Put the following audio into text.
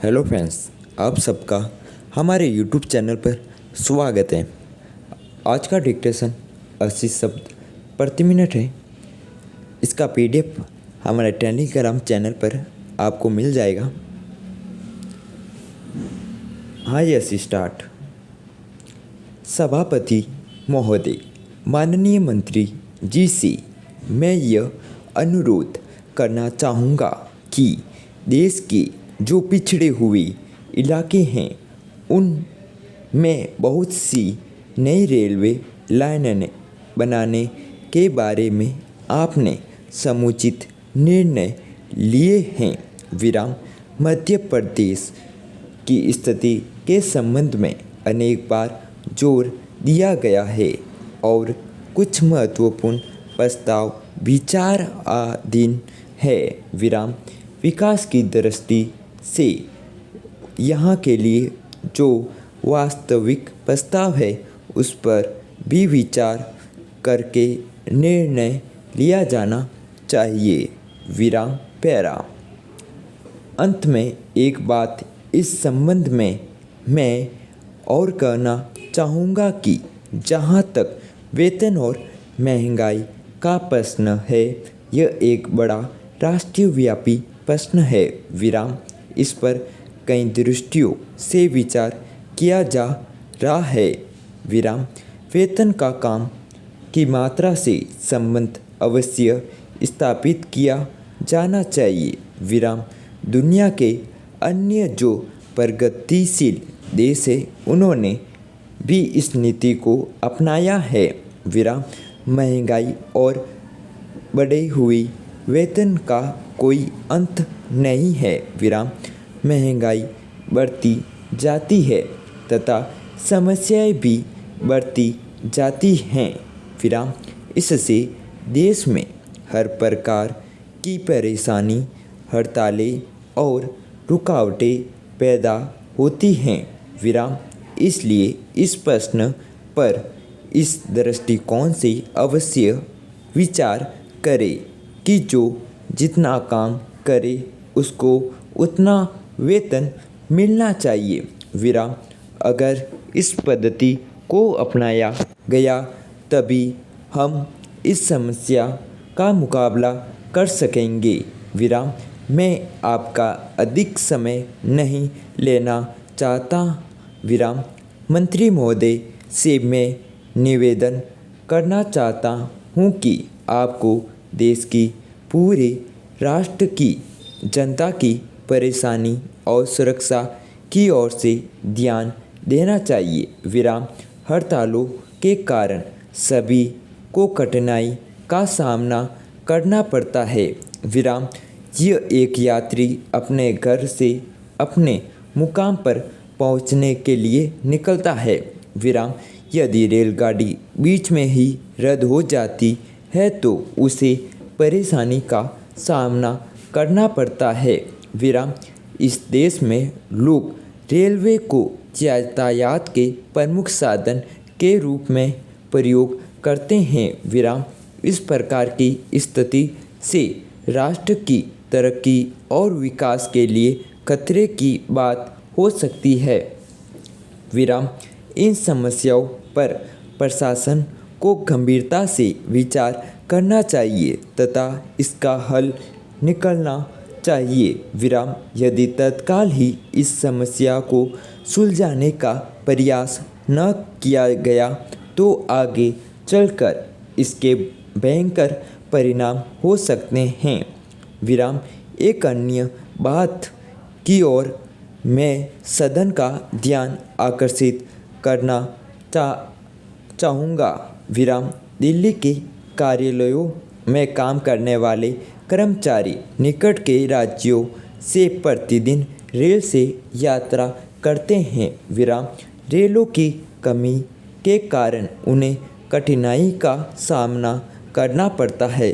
Hello friends, आप सबका हमारे यूट्यूब चैनल पर स्वागत है। आज का डिक्टेशन 80 शब्द प्रति मिनट है। इसका पीडीएफ हमारे टेलीग्राम चैनल पर आपको मिल जाएगा। हाँ, यस स्टार्ट। सभापति महोदय, माननीय मंत्री जी से मैं यह अनुरोध करना चाहूँगा कि देश के जो पिछड़े हुए इलाके हैं उन में बहुत सी नई रेलवे लाइनें बनाने के बारे में आपने समुचित निर्णय लिए हैं। मध्य प्रदेश की स्थिति के संबंध में अनेक बार जोर दिया गया है और कुछ महत्वपूर्ण प्रस्ताव विचाराधीन है। विकास की दृष्टि से यहाँ के लिए जो वास्तविक प्रस्ताव है उस पर भी विचार करके निर्णय लिया जाना चाहिए। पैरा। अंत में एक बात इस संबंध में मैं और कहना चाहूँगा कि जहाँ तक वेतन और महंगाई का प्रश्न है, यह एक बड़ा राष्ट्रव्यापी प्रश्न है। इस पर कई दृष्टियों से विचार किया जा रहा है। वेतन का काम की मात्रा से संबंध अवश्य स्थापित किया जाना चाहिए। दुनिया के अन्य जो प्रगतिशील देश है उन्होंने भी इस नीति को अपनाया है। महंगाई और बढ़ी हुई वेतन का कोई अंत नहीं है। महंगाई बढ़ती जाती है तथा समस्याएं भी बढ़ती जाती हैं। इससे देश में हर प्रकार की परेशानी, हड़तालें और रुकावटें पैदा होती हैं। इसलिए इस प्रश्न पर इस दृष्टिकोण से अवश्य विचार करें कि जो जितना काम करे उसको उतना वेतन मिलना चाहिए। अगर इस पद्धति को अपनाया गया तभी हम इस समस्या का मुकाबला कर सकेंगे। मैं आपका अधिक समय नहीं लेना चाहता। मंत्री महोदय से मैं निवेदन करना चाहता हूँ कि आपको देश की पूरे राष्ट्र की जनता की परेशानी और सुरक्षा की ओर से ध्यान देना चाहिए। हड़तालों के कारण सभी को कठिनाई का सामना करना पड़ता है। यह एक यात्री अपने घर से अपने मुकाम पर पहुंचने के लिए निकलता है। यदि रेलगाड़ी बीच में ही रद्द हो जाती है तो उसे परेशानी का सामना करना पड़ता है। इस देश में लोग रेलवे को यातायात के प्रमुख साधन के रूप में प्रयोग करते हैं। इस प्रकार की स्थिति से राष्ट्र की तरक्की और विकास के लिए खतरे की बात हो सकती है। इन समस्याओं पर प्रशासन को गंभीरता से विचार करना चाहिए तथा इसका हल निकालना चाहिए। यदि तत्काल ही इस समस्या को सुलझाने का प्रयास न किया गया तो आगे चलकर इसके भयंकर परिणाम हो सकते हैं। एक अन्य बात की ओर मैं सदन का ध्यान आकर्षित करना चाहूँगा। दिल्ली के कार्यालयों में काम करने वाले कर्मचारी निकट के राज्यों से प्रतिदिन रेल से यात्रा करते हैं। रेलों की कमी के कारण उन्हें कठिनाई का सामना करना पड़ता है।